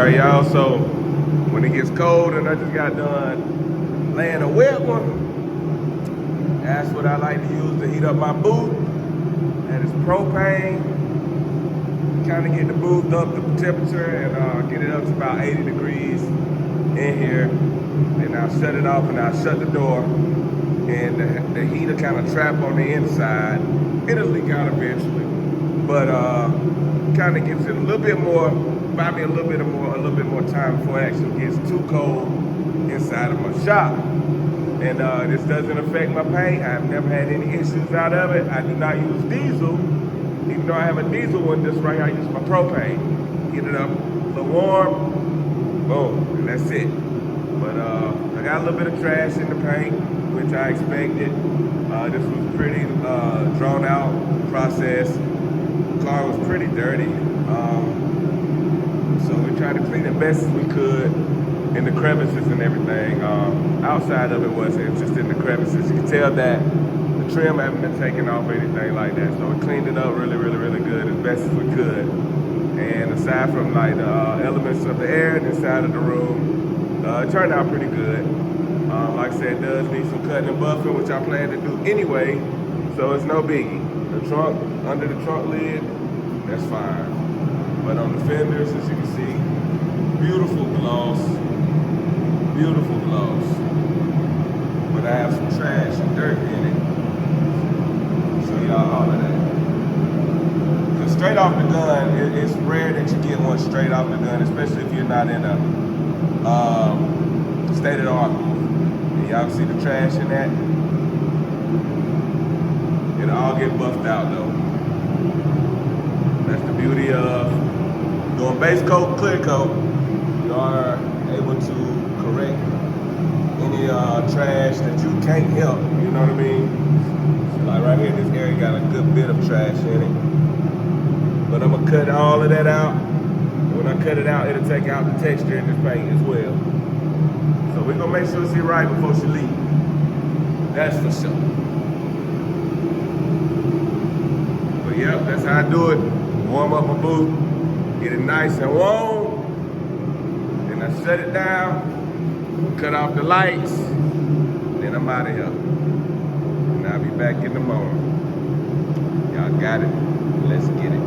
Alright, y'all, so when it gets cold and I just got done laying a wet one, that's what I like to use to heat up my boot. That is propane. Kind of get the boot up to temperature and get it up to about 80 degrees in here. Then I'll shut it off and I'll shut the door. And the heater kind of trap on the inside. It'll leak out eventually, but kind of gives it a little bit more, buy me a little bit more time before it actually gets too cold inside of my shop. And this doesn't affect my paint. I've never had any issues out of it. I do not use diesel, even though I have a diesel one. This right here, I use my propane. Get it up a little warm, boom, and that's it. But I got a little bit of trash in the paint, which I expected. This was pretty drawn out process. The car was pretty dirty. So we tried to clean it best as we could in the crevices and everything. Outside of it wasn't, just in the crevices. You can tell that the trim hadn't been taken off or anything like that. So we cleaned it up really, really, really good as best as we could. And aside from like the elements of the air inside of the room, it turned out pretty good. Like I said, it does need some cutting and buffing, which I plan to do anyway, so it's no biggie. The trunk, under the trunk lid, that's fine. But on the fenders, as you can see, beautiful gloss, beautiful gloss. But I have some trash and dirt in it. Show y'all all of that. Because straight off the gun, it's rare that you get one straight off the gun, especially if you're not in a state-of-the-art booth. Y'all see the trash in that? It'll all get buffed out though. That's the beauty of doing base coat, clear coat. You are able to correct any trash that you can't help, you know what I mean? So like right here, this area got a good bit of trash in it. But I'm gonna cut all of that out. When I cut it out, it'll take out the texture in this paint as well. So we're gonna make sure it's right before she leaves. That's for sure. But yep, that's how I do it. Warm up my boot, get it nice and warm. Then I shut it down, cut off the lights, then I'm out of here. And I'll be back in the morning. Y'all got it? Let's get it.